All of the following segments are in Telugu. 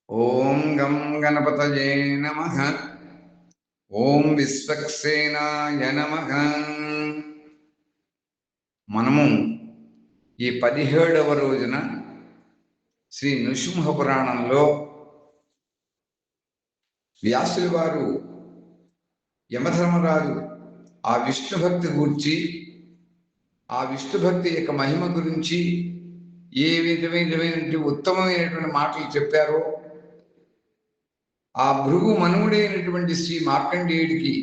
ఓం గం గణపతయే నమః. ఓం విశ్వక్సేనాయ నమః. మనము ఈ 17వ రోజున శ్రీ నృసింహ పురాణంలో వ్యాసుల వారు యమధర్మరాజు ఆ విష్ణుభక్తి గూర్చి, ఆ విష్ణుభక్తి యొక్క మహిమ గురించి ఏ విధమైనటువంటి ఉత్తమమైనటువంటి మాటలు చెప్పారో, ఆ భృగు మనువుడైనటువంటి శ్రీ మార్కండేయుడికి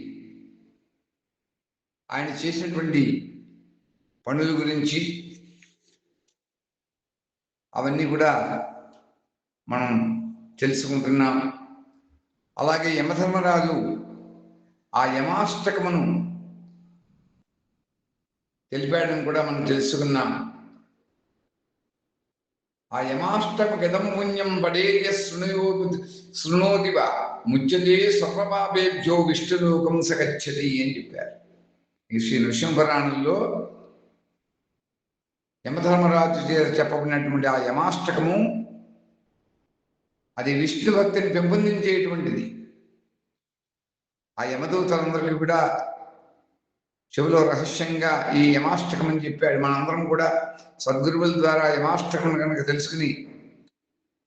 ఆయన చేసినటువంటి పనుల గురించి అవన్నీ కూడా మనం తెలుసుకుంటున్నాం. అలాగే యమధర్మరాజు ఆ యమాష్టకమును తెలిపాడని కూడా మనం తెలుసుకున్నాం. ఆ యమాష్టకమిదం పుణ్యం పడేయ శృణోతివ ముచ్యతే సర్వపాపేభ్యో విష్ణులోకం సగచ్చతి అని చెప్పారు. ఈ శ్రీ నృసింహపురాణంలో యమధర్మరాజు చెప్పబడినటువంటి ఆ యమాష్టకము అది విష్ణు భక్తిని పెంపొందించేటువంటిది. ఆ యమదూతలందరికీ కూడా చెవిలో రహస్యంగా ఈ యమాష్టకం అని చెప్పాడు. మనందరం కూడా సద్గురువుల ద్వారా యమాష్టకం కనుక తెలుసుకుని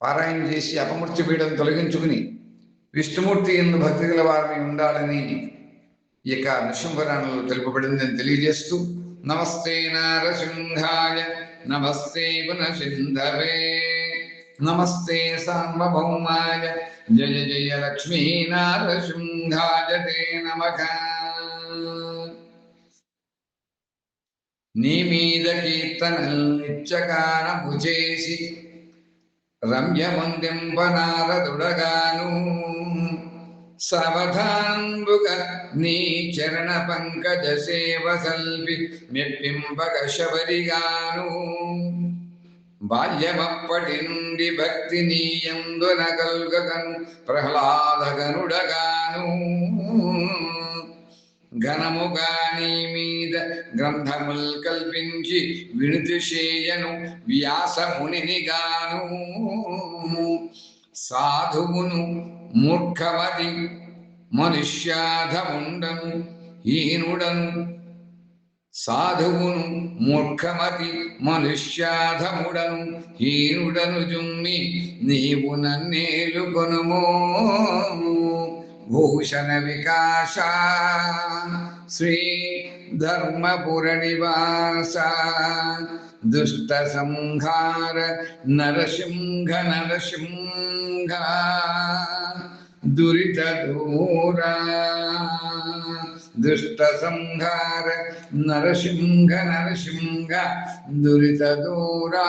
పారాయణ చేసి అపమృత్యు పీడను తొలగించుకుని విష్ణుమూర్తి ఎందు భక్తి గల వారిని ఉండాలని ఈ యొక్క నృసింహపురాణంలో తెలుపబడిందని తెలియజేస్తూ, నమస్తే నారసింహాయ నమస్తే గుణసింధవే నమస్తే సార్వభౌమాయ జయ జయ లక్ష్మీ నారసింహాయ తే నమః. నీ మీద కీర్తనల్ నిత్యగానము చేసి రమ్యమందింపనారదుడగాను సవధాన్బుగా నీ చరణ పంకజ సేవ సల్పి మెప్పింపగ శబరిగాను బాల్యమప్పటి నుండి భక్తి నీయందున కల్గగను ప్రహ్లాదగనుడగాను ఘనముగా నీ మీద గ్రంథముల్ కల్పించి వినుతిశేయను వ్యాసమునిని గాను సాధువును మూర్ఖమది మనుష్యాధముండను హీనుడను సాధువును మూర్ఖమతి మనుష్యాధముడను హీనుడను జుమ్మి నీవు నన్నేలుకొనుమో భూషణ వికాస శ్రీ ధర్మపుర నివాస దుష్ట సంహార నరసింహ నరసింహ దురిత దూరా దుష్ట సంహార నరసింహ నరసింహ దురిత దూరా.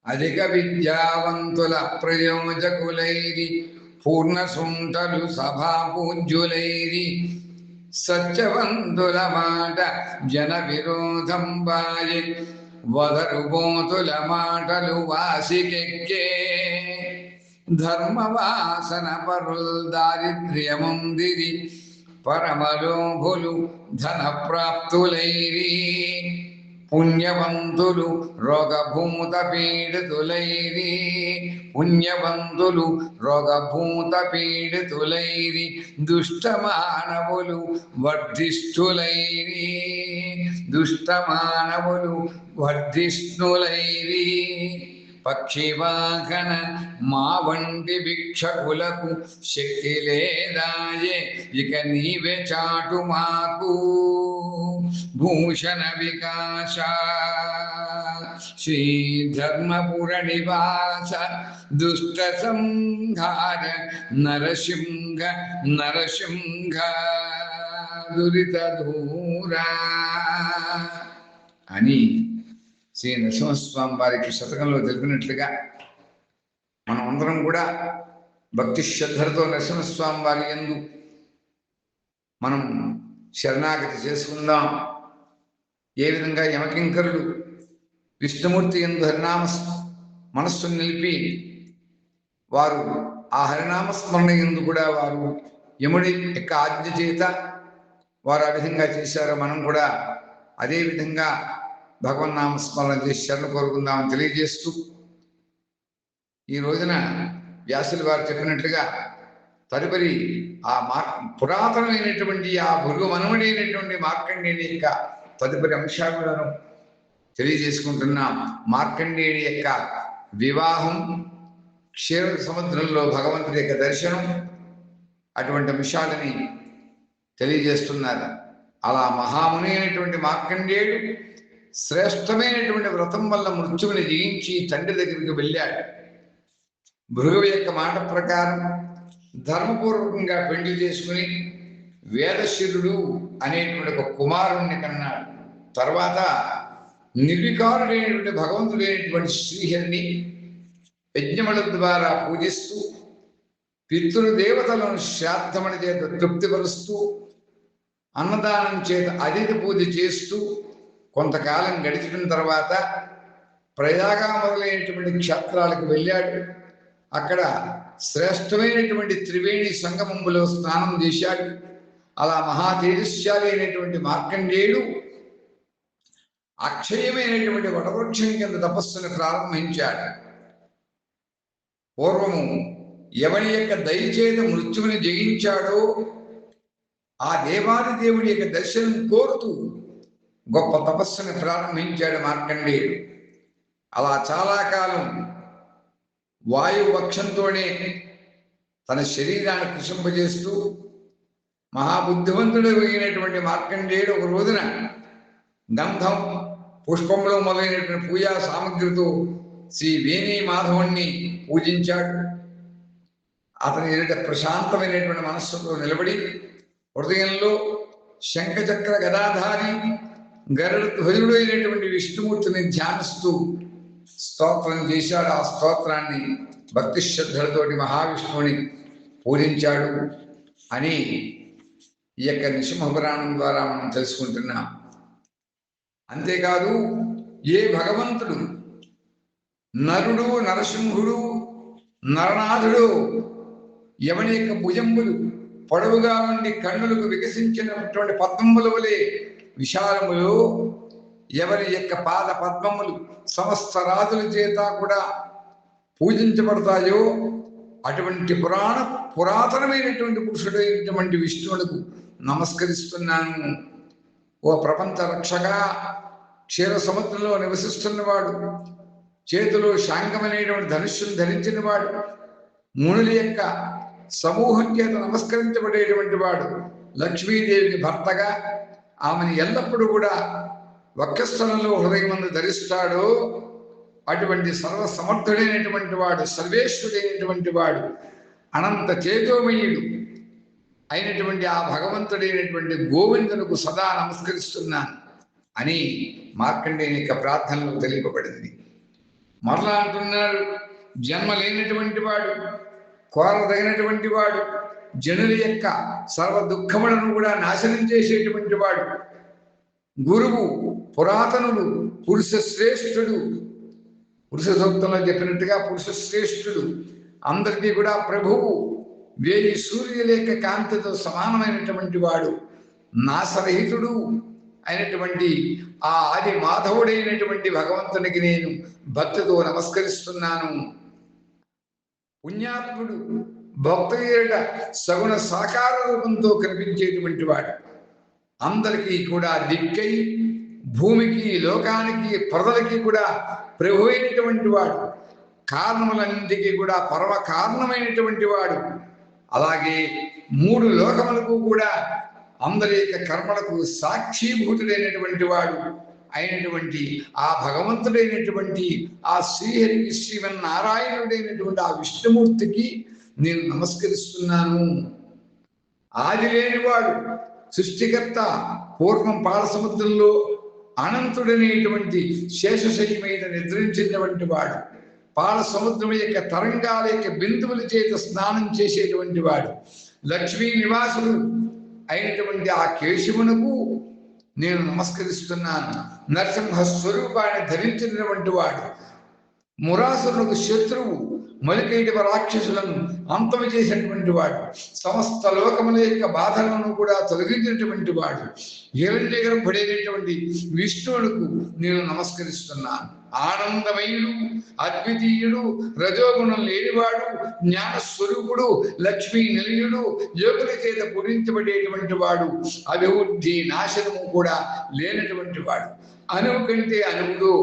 అధిక విద్యావంతుల ప్రయోజకులైరి పూర్ణ సుంటలు సభాపూజ్యులైరి సత్యవంతుల మాట జన విరోధం బాయి వదరుబోతుల మాటలు వాసికెక్కే ధర్మవాసన పరుల్ దారిద్ర్యముందిరి పరమలోభులు ధన ప్రాప్తులైరి పుణ్యవంతులు రోగభూత పీడితులైరి పుణ్యవంతులు రోగభూత పీడితులైరి దుష్ట మానవులు వర్ధిష్ఠులైరి దుష్ట మానవులు వర్ధిష్ఠులైరి పక్షివాహన మా వంటి భిక్షకులకు శక్తి లేదాయే ఇక నీవే చాటు మాకు భూషణ వికాస శ్రీ ధర్మపుర నివాస దుష్ట సంహార నరసింహ నరసింహ దురిత దూరా అని శ్రీ నరసింహస్వామి వారికి శతకంలో తెలిపినట్లుగా మనం అందరం కూడా భక్తి శ్రద్ధలతో నరసింహస్వామి వారి యందు మనం శరణాగతి చేసుకుందాం. ఏ విధంగా యమకింకరుడు విష్ణుమూర్తి యందు హరినామ మనస్సును నిలిపి వారు ఆ హరినామస్మరణ యందు కూడా వారు యముడి యొక్క ఆజ్ఞ చేత వారు ఆ విధంగా చేశారో మనం కూడా అదే విధంగా భగవన్నామస్మరణ చేసి శరణ కోరుకుందామని తెలియజేస్తూ ఈ రోజున వ్యాసులు వారు చెప్పినట్లుగా తదుపరి పురాతనమైనటువంటి ఆ భృగు మనముడైనటువంటి మార్కండేయుని యొక్క తదుపరి అంశాలను తెలియజేసుకుంటున్నాం. మార్కండేయుడి యొక్క వివాహం, క్షీర సముద్రంలో భగవంతుడి యొక్క దర్శనం, అటువంటి అంశాలని తెలియజేస్తున్నారు. అలా మహాముని అయినటువంటి మార్కండేయుడు శ్రేష్టమైనటువంటి వ్రతం వల్ల మృత్యువుని జయించి తండ్రి దగ్గరికి వెళ్ళాడు. భృగువు యొక్క మాట ప్రకారం ధర్మపూర్వకంగా పెళ్లి చేసుకుని వేదశిరుడు అనేటువంటి ఒక కుమారుణ్ణి కన్నాడు. తర్వాత నిర్వికారుడైనటువంటి భగవంతుడైనటువంటి శ్రీహరిని యజ్ఞముల ద్వారా పూజిస్తూ పితృదేవతలను శ్రాద్ధముల చేత తృప్తిపరుస్తూ అన్నదానం చేత అతిథి పూజ చేస్తూ కొంతకాలం గడిచిన తర్వాత ప్రయాగ మొదలైనటువంటి క్షేత్రాలకు వెళ్ళాడు. అక్కడ శ్రేష్టమైనటువంటి త్రివేణి సంగమంలో స్నానం చేశాడు. అలా మహా తేజస్శాలి అయినటువంటి మార్కండేయుడు అక్షయమైనటువంటి వటవృక్షం కింద తపస్సును ప్రారంభించాడు. పూర్వము ఎవరి యొక్క దయచేత మృత్యువుని జయించాడో ఆ దేవాది దేవుడి యొక్క దర్శనం కోరుతూ గొప్ప తపస్సును ప్రారంభించాడు మార్కండేయుడు. అలా చాలా కాలం వాయువక్షంతోనే తన శరీరాన్ని కృషింపజేస్తూ మహాబుద్ధివంతుడు అయినటువంటి మార్కండేయుడు ఒక రోజున గంధం, పుష్పములు మొదలైనటువంటి పూజా సామగ్రితో శ్రీ వేణి మాధవుణ్ణి పూజించాడు. అతని ఎదుట ప్రశాంతమైనటువంటి మనస్సుతో నిలబడి హృదయంలో శంఖచక్ర గదాధారి గరుడ ధ్వజుడు అయినటువంటి విష్ణుమూర్తిని ధ్యానిస్తూ స్తోత్రం చేశాడు. ఆ స్తోత్రాన్ని భక్తి శ్రద్ధలతోటి మహావిష్ణువుని పూజించాడు అని ఈ యొక్క నృసింహపురాణం ద్వారా మనం తెలుసుకుంటున్నాం. అంతేకాదు, ఏ భగవంతుడు నరుడు, నరసింహుడు, నరనాథుడు ఎవని యొక్క భుజంబులు పొడవుగా ఉండి కన్నులకు వికసించినటువంటి పద్మముల వలె విశాలములు, ఎవరి యొక్క పాద పద్మములు సమస్త రాజుల చేత కూడా పూజించబడతాయో అటువంటి పురాతనమైనటువంటి పురుషుడైనటువంటి విష్ణువులకు నమస్కరిస్తున్నాను. ఓ ప్రపంచ రక్షక, క్షీర సముద్రంలో నివసిస్తున్నవాడు, చేతిలో శాంగమనేటువంటి ధనుష్యును ధరించిన వాడు, మునుల యొక్క సమూహం చేత నమస్కరించబడేటువంటి వాడు, లక్ష్మీదేవికి భర్తగా ఆమెను ఎల్లప్పుడూ కూడా వక్షస్థలంలో హృదయమందు ధరిస్తాడు. అటువంటి సర్వసమర్థుడైనటువంటి వాడు, సర్వేశ్వరుడైనటువంటి వాడు, అనంత తేజోమయుడు అయినటువంటి ఆ భగవంతుడైనటువంటి గోవిందునకు సదా నమస్కరిస్తున్నాను అని మార్కండేయుని యొక్క ప్రార్థనలో తెలియబడింది. మరలా అంటున్నాడు, జన్మ లేనటువంటి వాడు, కోరదగినటువంటి వాడు, జనుల యొక్క సర్వ దుఃఖములను కూడా నాశనం చేసేటువంటి వాడు, గురువు, పురాతనుడు, పురుష శ్రేష్ఠుడు, పురుష సూక్తంలో చెప్పినట్టుగా పురుష శ్రేష్ఠుడు, అందరికీ కూడా ప్రభువు, 1000 సూర్యుల యొక్క కాంతితో సమానమైనటువంటి వాడు, నాశరహితుడు అయినటువంటి ఆ ఆది మాధవుడైనటువంటి భగవంతునికి నేను భక్తితో నమస్కరిస్తున్నాను. పుణ్యాత్ముడు, భక్తుల సగుణ సాకార రూపంతో కనిపించేటువంటి వాడు, అందరికీ కూడా దిక్కై భూమికి, లోకానికి, ప్రజలకి కూడా ప్రభు అయినటువంటి వాడు, కారణములన్నింటికీ కూడా పరమ కారణమైనటువంటి వాడు, అలాగే 3 లోకములకు కూడా అందరి యొక్క కర్మలకు సాక్షిభూతుడైనటువంటి వాడు అయినటువంటి ఆ భగవంతుడైనటువంటి ఆ శ్రీహరికి, శ్రీమన్నారాయణుడైనటువంటి ఆ విష్ణుమూర్తికి నేను నమస్కరిస్తున్నాను. ఆది లేనివాడు, సృష్టికర్త, పూర్వం పాల సముద్రంలో అనంతుడనేటువంటి శేషశయ్య మీద నిద్రించినటువంటి వాడు, పాల సముద్రం యొక్క తరంగాల యొక్క బిందువుల చేత స్నానం చేసేటువంటి వాడు, లక్ష్మీ నివాసుడు అయినటువంటి ఆ కేశవునకు నేను నమస్కరిస్తున్నాను. నరసింహ స్వరూపాన్ని ధరించినటువంటి వాడు, మురాసురులకు శత్రువు, మలికైటి రాక్షసులను అంతము చేసినటువంటి వాడు, సమస్త లోకముల యొక్క బాధలను కూడా తొలగించినటువంటి వాడు, హిరణ్య గర్భుడైనటువంటి విష్ణువులకు నేను నమస్కరిస్తున్నాను. ఆనందమయుడు, అద్వితీయుడు, రజోగుణం లేనివాడు, జ్ఞాన స్వరూపుడు, లక్ష్మీ నిలయుడు, యోగుల చేత పూజించబడేటువంటి వాడు, అభివృద్ధి నాశనము కూడా లేనటువంటి వాడు, అణువు కంటే అణువుడు.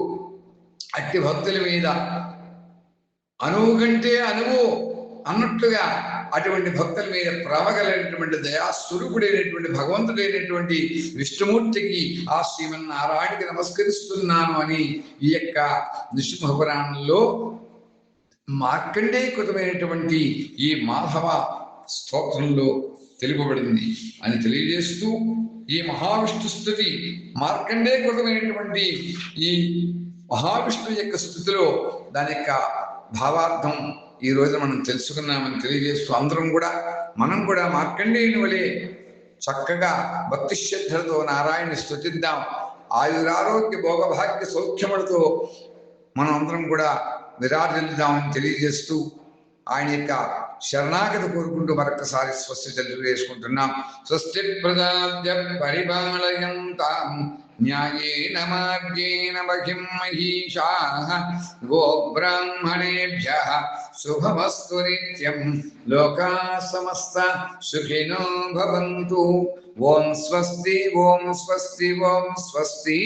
అట్టి భక్తుల మీద అణువు కంటే అణువు అన్నట్లుగా అటువంటి భక్తుల మీద ప్రేమగలైనటువంటి దయాస్వరూపుడైనటువంటి భగవంతుడైనటువంటి విష్ణుమూర్తికి ఆ శ్రీమన్నారాయణకి నమస్కరిస్తున్నాను అని ఈ యొక్క నృసింహ పురాణంలో మార్కండేయకృతమైనటువంటి ఈ మాధవ స్తోత్రంలో తెలుపబడింది అని తెలియజేస్తూ, ఈ మహావిష్ణు స్తుతి మార్కండేయకృతమైనటువంటి ఈ మహావిష్ణు యొక్క స్థుతిలో దాని యొక్క భావార్థం ఈ రోజు మనం తెలుసుకున్నామని తెలియజేస్తూ, మనం కూడా మార్కండేయుని వలె చక్కగా భక్తి శ్రద్ధలతో నారాయణ స్తుతిద్దాం. ఆయురారోగ్య భోగభాగ్య సౌఖ్యములతో మనం అందరం కూడా విరాజిల్దామని తెలియజేస్తూ, ఆయన యొక్క శరణాగతి కోరుకుంటూ మరొకసారి స్వస్తి తెలియజేసుకుంటున్నాం. స్వస్తి ప్రజాభ్య పరిపాలయంతాం న్యాయేన మార్గేణ మహిం మహీషాః గోబ్రాహ్మణేభ్యః శుభమస్తు నిత్యం. లోకాః సమస్తాః సుఖినో భవంతు. ఓం స్వస్తి, ఓం స్వస్తి, ఓం స్వస్తి.